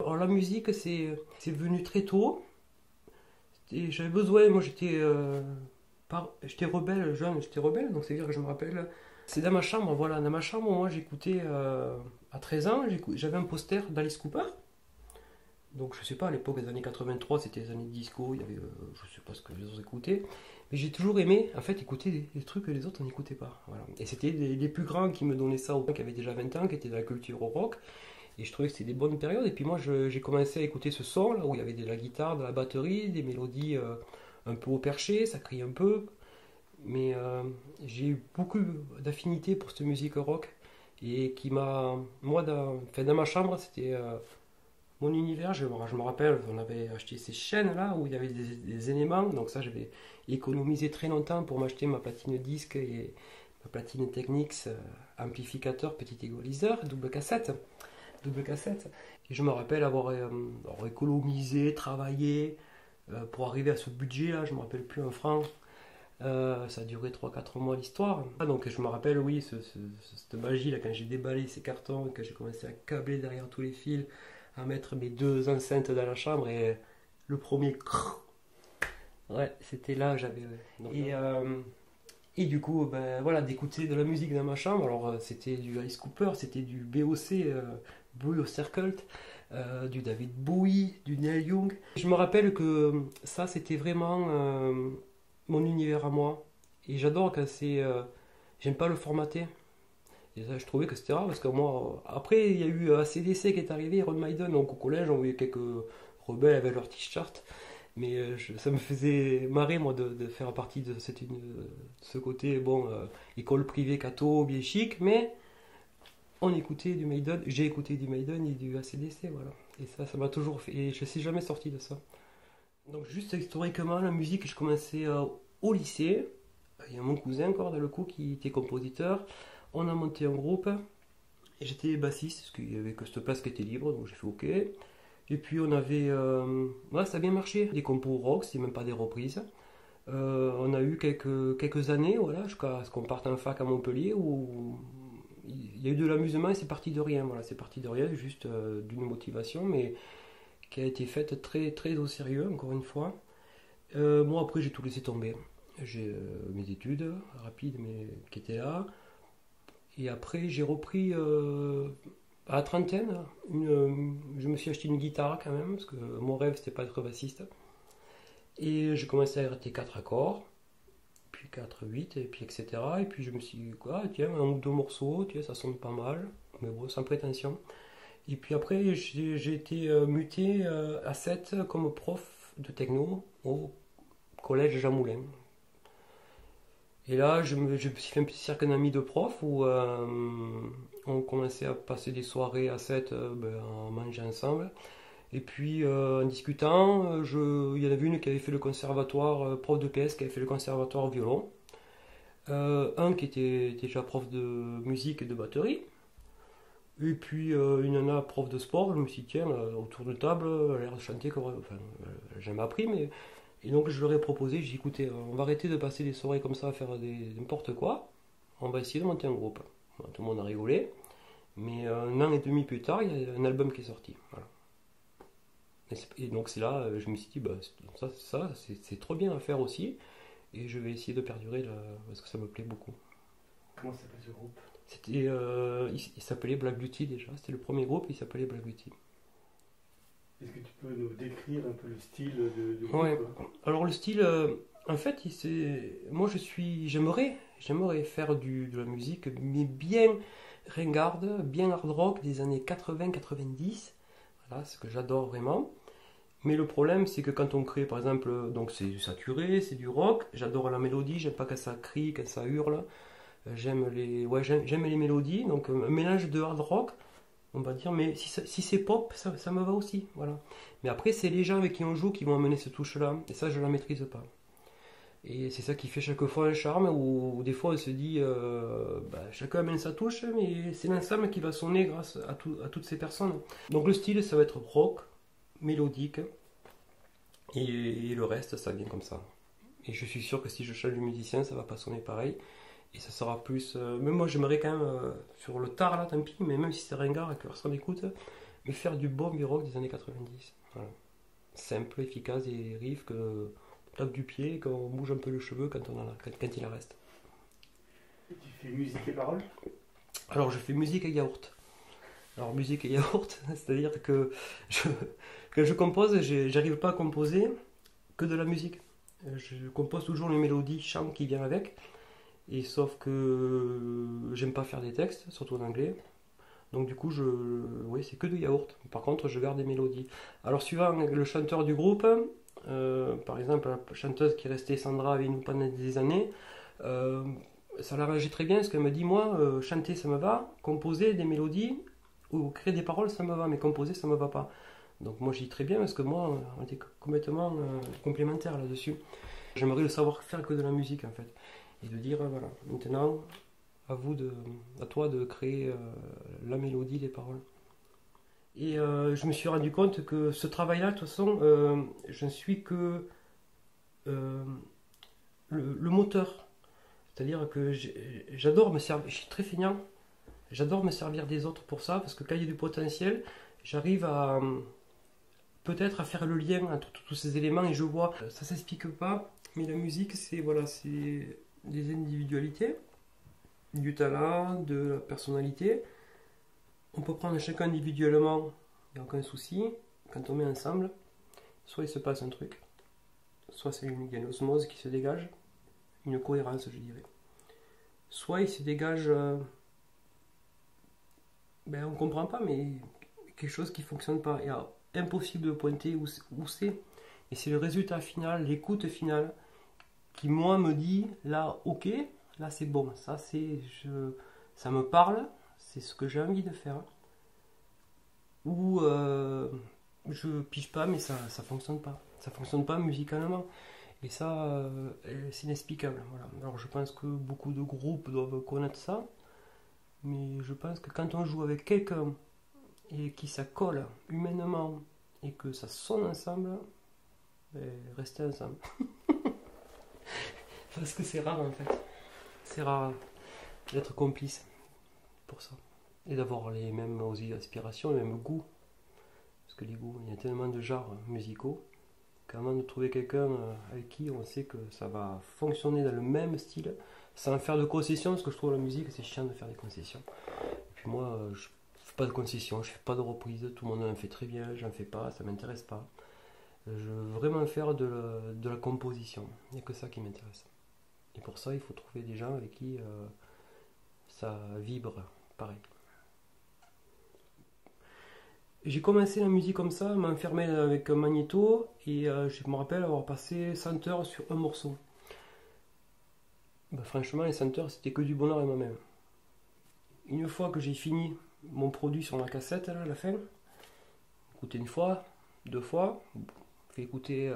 Alors la musique, c'est venu très tôt. J'avais besoin, moi j'étais rebelle, jeune, j'étais rebelle, donc c'est-à-dire que je me rappelle. C'est dans ma chambre, voilà, dans ma chambre, moi j'écoutais, à 13 ans, j'avais un poster d'Alice Cooper. Donc je sais pas, à l'époque des années 83, c'était les années de disco, il y avait, je sais pas ce que les autres écoutaient. Mais j'ai toujours aimé, en fait, écouter des trucs que les autres n'écoutaient pas. Voilà. Et c'était les plus grands qui me donnaient ça, qui avaient déjà 20 ans, qui étaient dans la culture au rock. Et je trouvais que c'était des bonnes périodes. Et puis moi, j'ai commencé à écouter ce son, là, où il y avait de la guitare, de la batterie, des mélodies un peu au perché, ça crie un peu. Mais j'ai eu beaucoup d'affinité pour cette musique rock. Et qui m'a... Moi, enfin, dans ma chambre, c'était mon univers. Je me rappelle, on avait acheté ces chaînes-là, où il y avait des éléments. Donc ça, j'avais économisé très longtemps pour m'acheter ma platine disque et ma platine Technics, amplificateur, petit égaliseur, double cassette. Et je me rappelle avoir économisé, travaillé pour arriver à ce budget-là. Je me rappelle plus un franc. Ça a duré 3 4 mois l'histoire. Ah, donc je me rappelle, oui, cette magie-là, quand j'ai déballé ces cartons, que j'ai commencé à câbler derrière tous les fils, à mettre mes deux enceintes dans la chambre et le premier... Ouais, c'était là, j'avais... Et du coup, ben, voilà, d'écouter de la musique dans ma chambre. Alors, c'était du Alice Cooper, c'était du BOC, Blue Cult, du David Bowie, du Neil Young. Je me rappelle que ça, c'était vraiment mon univers à moi. Et j'adore quand c'est. J'aime pas le formater. Et ça, je trouvais que c'était rare parce que moi. Après, il y a eu AC/DC qui est arrivé, Iron Maiden. Donc, au collège, on voyait quelques rebelles avec leurs t-shirts. Mais ça me faisait marrer, moi, de faire partie de ce côté, bon, école privée catho, bien chic, mais on écoutait du Maiden, j'ai écouté du Maiden et du AC/DC, voilà. Et ça m'a toujours fait, et je ne suis jamais sorti de ça. Donc, juste historiquement, la musique, je commençais au lycée. Il y a mon cousin, encore, dans le coup, qui était compositeur. On a monté un groupe, et j'étais bassiste, parce qu'il y avait que cette place qui était libre, donc j'ai fait OK. Et puis on avait... ouais, ça a bien marché. Des compos rock, c'est même pas des reprises. On a eu quelques années, voilà, jusqu'à ce qu'on parte en fac à Montpellier, où il y a eu de l'amusement et c'est parti de rien. Voilà, c'est parti de rien, juste d'une motivation, mais qui a été faite très, très au sérieux, encore une fois. Moi, après, j'ai tout laissé tomber. J'ai mes études rapides, mais qui étaient là. Et après, j'ai repris à la trentaine, je me suis acheté une guitare quand même, parce que mon rêve c'était pas d'être bassiste. Et j'ai commencé à gratter 4 accords, puis 4 8 et puis etc. Et puis je me suis dit, quoi, tiens, un ou deux morceaux, tiens, ça sonne pas mal, mais bon, sans prétention. Et puis après, j'ai été muté à 7 comme prof de techno au collège Jean Moulin. Et là, je me suis fait un petit cercle d'amis de profs où on commençait à passer des soirées à 7 ben, en mangeant ensemble. Et puis en discutant, il y en avait une qui avait fait le conservatoire, prof de PS, qui avait fait le conservatoire au violon. Un qui était déjà prof de musique et de batterie. Et puis une nana prof de sport. Je me suis dit, tiens, autour de table, elle a l'air de chanter comme. Enfin, j'ai jamais appris, mais. Et donc je leur ai proposé, j'ai dit écoutez, on va arrêter de passer des soirées comme ça à faire n'importe quoi, on va essayer de monter un groupe. Bon, tout le monde a rigolé, mais un an et demi plus tard, il y a un album qui est sorti. Voilà. Et donc c'est là, je me suis dit, bah, ça c'est trop bien à faire aussi, et je vais essayer de perdurer là, parce que ça me plaît beaucoup. Comment s'appelle ce groupe? C'était, il s'appelait Black Beauty déjà, c'était le premier groupe, il s'appelait Black Beauty. Est-ce que tu peux nous décrire un peu le style du groupe? Ouais. Alors le style, en fait, moi j'aimerais faire de la musique, mais bien ringarde, bien hard rock des années 80-90. Voilà, ce que j'adore vraiment. Mais le problème, c'est que quand on crée, par exemple, donc c'est saturé, c'est du rock. J'adore la mélodie, j'aime pas quand ça crie, quand ça hurle. J'aime les mélodies, donc un mélange de hard rock on va dire, mais si c'est pop, ça me va aussi, voilà. Mais après, c'est les gens avec qui on joue qui vont amener cette touche-là, et ça, je la maîtrise pas. Et c'est ça qui fait chaque fois un charme, où des fois on se dit, bah, chacun amène sa touche, mais c'est l'ensemble qui va sonner grâce à toutes ces personnes. Donc le style, ça va être rock, mélodique, et le reste, ça vient comme ça. Et je suis sûr que si je change de musicien, ça va pas sonner pareil. Et ça sera plus. Même moi, j'aimerais quand même, sur le tard là, tant pis, mais même si c'est ringard et que personne n'écoute, Mais faire du bon vieux rock des années 90. Voilà. Simple, efficace, des riffs que on tape du pied, qu'on bouge un peu le cheveu quand, quand il en reste. Et tu fais musique et paroles? Alors je fais musique et yaourt. Alors musique et yaourt, c'est-à-dire que je, quand je compose, j'arrive pas à composer que de la musique. Je compose toujours les mélodies, chant qui vient avec. Et sauf que j'aime pas faire des textes, surtout en anglais. Donc du coup, oui, c'est que du yaourt. Par contre, je garde des mélodies. Alors suivant le chanteur du groupe, par exemple la chanteuse qui est restée Sandra avec nous pendant des années, euh, ça l'arrangeait très bien parce qu'elle me dit moi, chanter ça me va, composer des mélodies ou créer des paroles ça me va, mais composer ça me va pas. Donc moi j'y très bien parce que moi on était complètement complémentaires là-dessus. J'aimerais le savoir faire que de la musique en fait. Et de dire voilà, maintenant à toi de créer la mélodie, les paroles. Et je me suis rendu compte que ce travail-là, de toute façon, je ne suis que euh, le moteur. C'est-à-dire que j'adore me servir, je suis très feignant, j'adore me servir des autres pour ça, parce que quand il y a du potentiel, j'arrive à peut-être à faire le lien entre tous ces éléments et je vois, ça s'explique pas, mais la musique, c'est voilà, c'est des individualités, du talent, de la personnalité. On peut prendre chacun individuellement, il n'y a aucun souci. Quand on met ensemble, soit il se passe un truc, soit il y a une osmose qui se dégage, une cohérence, je dirais. Soit il se dégage, on ne comprend pas, mais quelque chose qui ne fonctionne pas. Il est impossible de pointer où c'est. Et c'est le résultat final, l'écoute finale, qui moi me dit, là, ok, là c'est bon, ça me parle, c'est ce que j'ai envie de faire. Ou je pige pas, mais ça fonctionne pas. Ça fonctionne pas musicalement. Et ça, c'est inexplicable. Voilà. Alors je pense que beaucoup de groupes doivent connaître ça. Mais je pense que quand on joue avec quelqu'un et qui ça colle humainement et que ça sonne ensemble, restez ensemble. Parce que c'est rare en fait. C'est rare d'être complice pour ça. Et d'avoir les mêmes aspirations, les mêmes goûts. Parce que les goûts, il y a tellement de genres musicaux qu'avant de trouver quelqu'un avec qui on sait que ça va fonctionner dans le même style, sans faire de concessions, parce que je trouve la musique c'est chiant de faire des concessions. Et puis moi, je fais pas de concessions, je fais pas de reprises, tout le monde en fait très bien, j'en fais pas, ça m'intéresse pas. Je veux vraiment faire de la composition, il n'y a que ça qui m'intéresse. Et pour ça, il faut trouver des gens avec qui ça vibre pareil. J'ai commencé la musique comme ça, m'enfermer avec un magnéto et je me rappelle avoir passé 100 heures sur un morceau. Franchement, les 100 heures c'était que du bonheur et moi-même. Une fois que j'ai fini mon produit sur ma cassette, là, à la fin, écouter une fois, deux fois, fait écouter